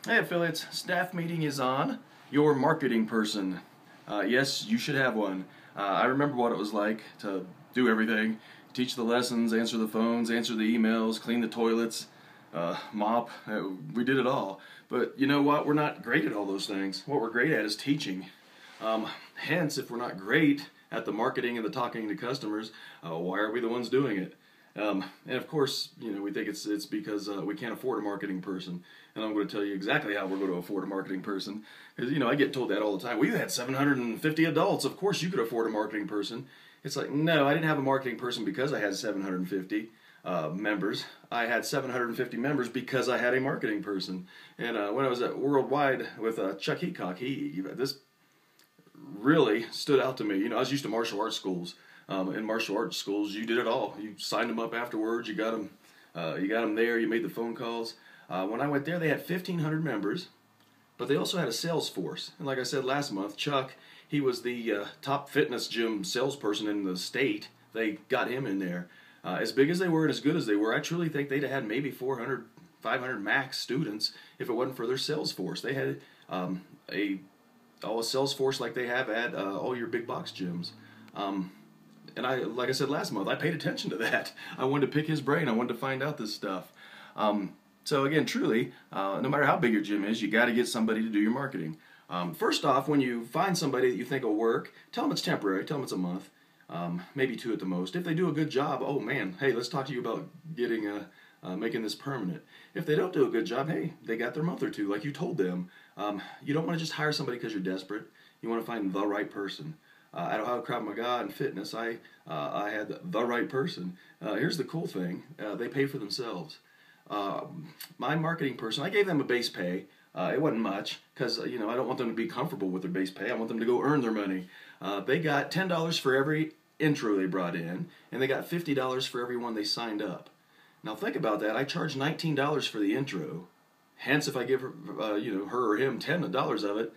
Hey affiliates, staff meeting is on. Your marketing person. Yes, you should have one. I remember what it was like to do everything. Teach the lessons, answer the phones, answer the emails, clean the toilets, mop. We did it all. But you know what? We're not great at all those things. What we're great at is teaching. Hence, if we're not great at the marketing and the talking to customers, why are we the ones doing it? And of course, we think it's because we can't afford a marketing person. And I'm going to tell you exactly how we're going to afford a marketing person. Because, I get told that all the time. Well, you had 750 adults. Of course you could afford a marketing person. It's like, no, I didn't have a marketing person because I had 750 members. I had 750 members because I had a marketing person. And when I was at Worldwide with Chuck Heacock, this really stood out to me. I was used to martial arts schools. In martial arts schools, you did it all. You signed them up afterwards. You got them there. You made the phone calls. When I went there, they had 1,500 members, but they also had a sales force. And like I said last month, Chuck, he was the top fitness gym salesperson in the state. They got him in there. As big as they were and as good as they were, I truly think they'd have had maybe 400, 500 max students if it wasn't for their sales force. They had a sales force like they have at all your big box gyms. And like I said last month, I paid attention to that. I wanted to pick his brain. I wanted to find out this stuff. So again, truly, no matter how big your gym is, you got to get somebody to do your marketing. First off, when you find somebody that you think will work, tell them it's temporary. Tell them it's a month, maybe 2 at the most. If they do a good job, oh man, hey, let's talk to you about getting making this permanent. If they don't do a good job, hey, they got their month or 2, like you told them. You don't want to just hire somebody because you're desperate. You want to find the right person. At Ohio Krav Maga and fitness, I had the right person. Here's the cool thing: they pay for themselves. My marketing person, I gave them a base pay. It wasn't much because I don't want them to be comfortable with their base pay. I want them to go earn their money. They got $10 for every intro they brought in, and they got $50 for every one they signed up. Now think about that. I charge $19 for the intro. Hence, if I give her, her or him $10 of it,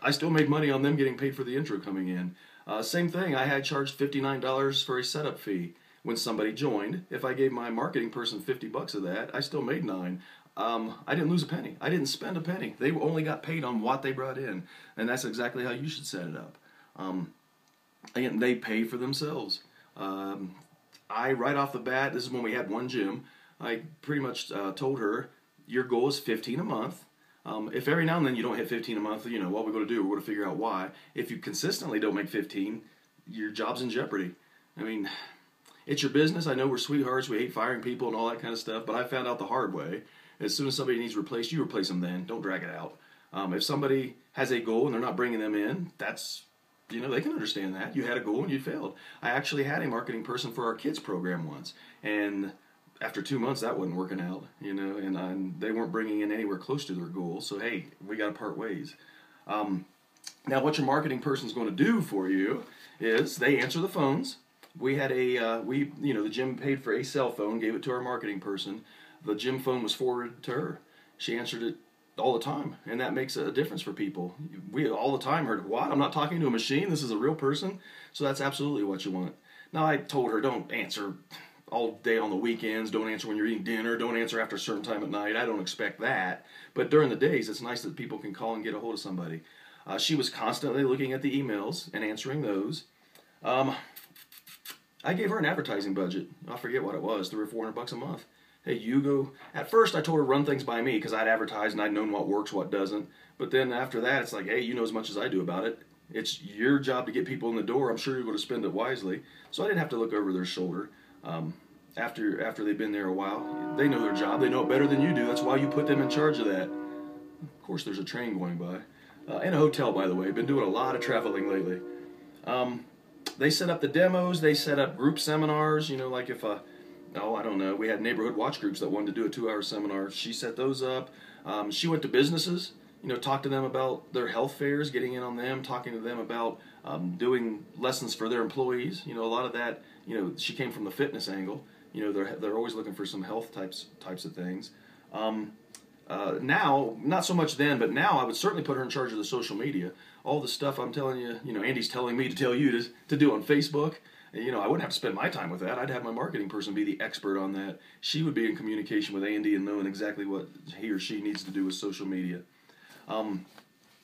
I still made money on them getting paid for the intro coming in. Same thing, I had charged $59 for a setup fee when somebody joined. If I gave my marketing person $50 of that, I still made $9. I didn't lose a penny. I didn't spend a penny. They only got paid on what they brought in. And that's exactly how you should set it up. Again, they pay for themselves. Right off the bat, this is when we had one gym, I pretty much told her, your goal is 15 a month. If every now and then you don't hit 15 a month, what we're going to do, we're going to figure out why. If you consistently don't make 15, your job's in jeopardy. I mean, it's your business. I know we're sweethearts. We hate firing people and all that kind of stuff, but I found out the hard way. As soon as somebody needs replaced, you replace them then. Don't drag it out. If somebody has a goal and they're not bringing them in, that's, they can understand that. You had a goal and you failed. I actually had a marketing person for our kids program once, and after 2 months, that wasn't working out, and they weren't bringing in anywhere close to their goal. So, hey, we got to part ways. Now, what your marketing person's going to do for you is they answer the phones. We had the gym paid for a cell phone, gave it to our marketing person. The gym phone was forwarded to her. She answered it all the time, and that makes a difference for people. We all the time heard, what? I'm not talking to a machine. This is a real person. So that's absolutely what you want. Now, I told her, don't answer all day on the weekends, don't answer when you're eating dinner, don't answer after a certain time at night. I don't expect that. But during the days, it's nice that people can call and get a hold of somebody. She was constantly looking at the emails and answering those. I gave her an advertising budget. I forget what it was, $300 or $400 a month. Hey, you go. At first, I told her run things by me because I'd advertised and I'd known what works, what doesn't. But then after that, it's like, hey, you know as much as I do about it. It's your job to get people in the door. I'm sure you're going to spend it wisely. So I didn't have to look over their shoulder. After they've been there a while, they know their job. They know it better than you do. That's why you put them in charge of that. Of course, there's a train going by. In a hotel, by the way. Been doing a lot of traveling lately. They set up the demos. They set up group seminars. Like if I don't know. We had neighborhood watch groups that wanted to do a 2-hour seminar. She set those up. She went to businesses. Talked to them about their health fairs, getting in on them, talking to them about doing lessons for their employees. A lot of that. She came from the fitness angle. They're always looking for some health types of things. Now, not so much then, but now I would certainly put her in charge of the social media. All the stuff I'm telling you, Andy's telling me to tell you to do on Facebook. I wouldn't have to spend my time with that. I'd have my marketing person be the expert on that. She would be in communication with Andy and knowing exactly what he or she needs to do with social media.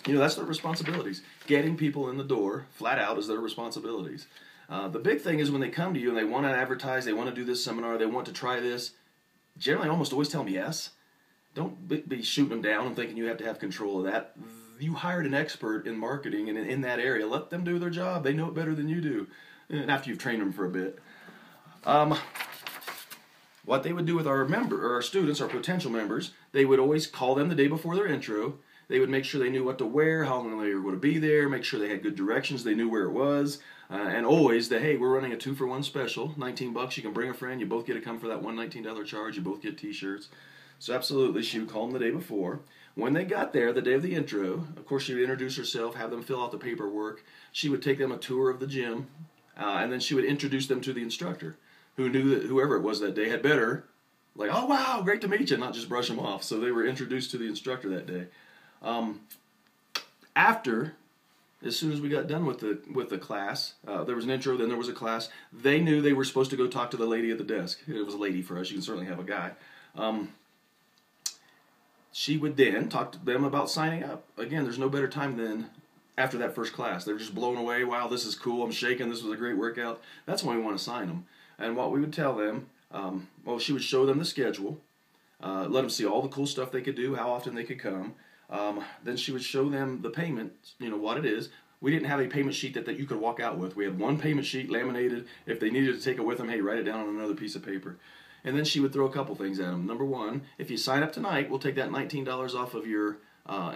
That's their responsibilities. Getting people in the door, flat out, is their responsibilities. The big thing is when they come to you and they want to advertise, they want to do this seminar, they want to try this, generally almost always tell them yes. Don't be shooting them down and thinking you have to have control of that. You hired an expert in marketing and in that area. Let them do their job. They know it better than you do. And after you've trained them for a bit. What they would do with our students, our potential members, they would always call them the day before their intro. They would make sure they knew what to wear, how long they were going to be there, make sure they had good directions, they knew where it was, and always that, hey, we're running a 2-for-1 special, $19. You can bring a friend, you both get to come for that one $19 charge, you both get t-shirts. So absolutely, she would call them the day before. When they got there, the day of the intro, of course she would introduce herself, have them fill out the paperwork. She would take them a tour of the gym, and then she would introduce them to the instructor, who knew that whoever it was that day had better, like, oh wow, great to meet you, not just brush them off. So they were introduced to the instructor that day. As soon as we got done with the class, there was an intro, then there was a class. They knew they were supposed to go talk to the lady at the desk. It was a lady for us. You can certainly have a guy. She would then talk to them about signing up. Again, there's no better time than after that first class. They're just blown away. Wow, this is cool. I'm shaking. This was a great workout. That's when we want to sign them. And what we would tell them, she would show them the schedule, let them see all the cool stuff they could do, how often they could come. Then she would show them the payment, what it is. We didn't have a payment sheet that you could walk out with. We had one payment sheet laminated. If they needed to take it with them, hey, write it down on another piece of paper. And then she would throw a couple things at them. Number one, if you sign up tonight, we'll take that $19 off of your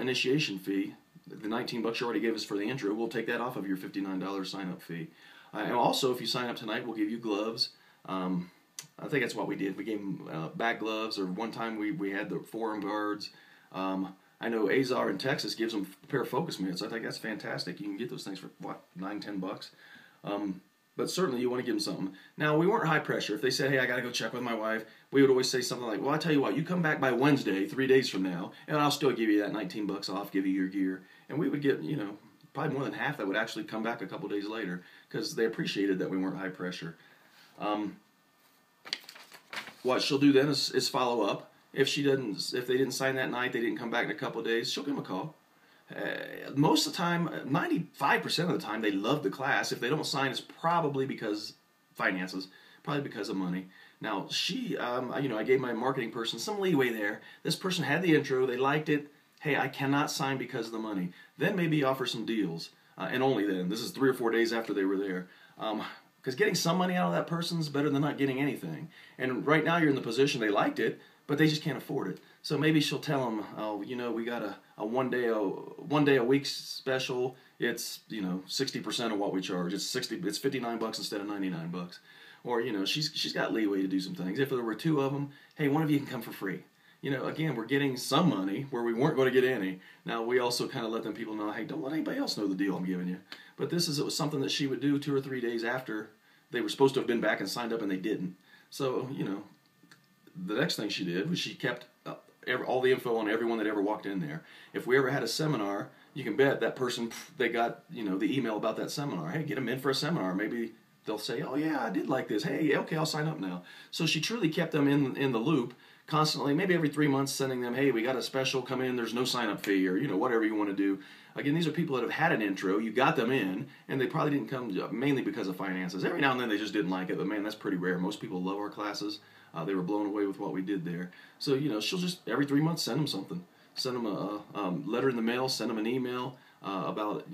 initiation fee. The $19 you already gave us for the intro, we'll take that off of your $59 sign-up fee. And also, if you sign up tonight, we'll give you gloves. I think that's what we did. We gave them back gloves, or one time we had the forearm guards. I know Azar in Texas gives them a pair of focus mitts. I think that's fantastic. You can get those things for, what, $9, $10? But certainly you want to give them something. Now, we weren't high pressure. If they said, hey, I got to go check with my wife, we would always say something like, well, I'll tell you what, you come back by Wednesday, 3 days from now, and I'll still give you that $19 off, give you your gear. And we would get, probably more than half that would actually come back a couple days later because they appreciated that we weren't high pressure. What she'll do then is follow up. If they didn't sign that night, they didn't come back in a couple of days, she'll give them a call. Most of the time, 95% of the time, they love the class. If they don't sign, it's probably because finances, probably because of money. Now, I gave my marketing person some leeway there. This person had the intro, they liked it. Hey, I cannot sign because of the money. Then maybe offer some deals, and only then. This is 3 or 4 days after they were there. Because getting some money out of that person is better than not getting anything. And right now you're in the position they liked it, but they just can't afford it. So maybe she'll tell them, oh, we got a one day a week special. It's 60% of what we charge. It's $59 instead of $99. Or she's got leeway to do some things. If there were 2 of them, hey, one of you can come for free. Again, we're getting some money where we weren't going to get any. Now, we also kind of let them people know, hey, don't let anybody else know the deal I'm giving you. But it was something that she would do 2 or 3 days after they were supposed to have been back and signed up, and they didn't. So, the next thing she did was she kept all the info on everyone that ever walked in there. If we ever had a seminar, you can bet that person, they got, the email about that seminar. Hey, get them in for a seminar. Maybe they'll say, oh, yeah, I did like this. Hey, okay, I'll sign up now. So she truly kept them in the loop. Constantly, maybe every 3 months, sending them, hey, we got a special, come in, there's no sign-up fee, or, whatever you want to do. Again, these are people that have had an intro, you got them in, and they probably didn't come mainly because of finances. Every now and then they just didn't like it, but man, that's pretty rare. Most people love our classes. They were blown away with what we did there. So, she'll just, every 3 months, send them something. Send them a letter in the mail, send them an email about,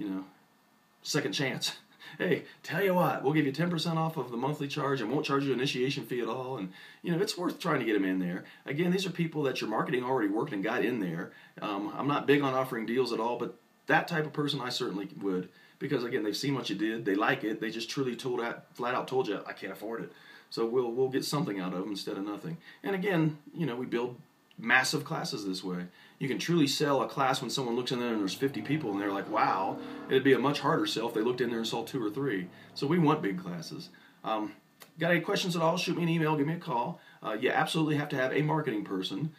second chance. Hey, tell you what, we'll give you 10% off of the monthly charge and won't charge you an initiation fee at all. And, it's worth trying to get them in there. Again, these are people that your marketing already worked and got in there. I'm not big on offering deals at all, but that type of person I certainly would. Because, again, they've seen what you did. They like it. They just truly flat out told you, I can't afford it. So we'll get something out of them instead of nothing. And, again, we build massive classes this way. You can truly sell a class when someone looks in there and there's 50 people and they're like, wow. It'd be a much harder sell if they looked in there and saw 2 or 3. So we want big classes. Got any questions at all? Shoot me an email, give me a call. You absolutely have to have a marketing person.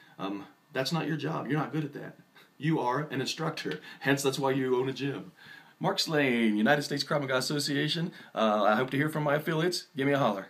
That's not your job. You're not good at that. You are an instructor. Hence, that's why you own a gym. Mark Slane, United States Krav Maga Association. I hope to hear from my affiliates. Give me a holler.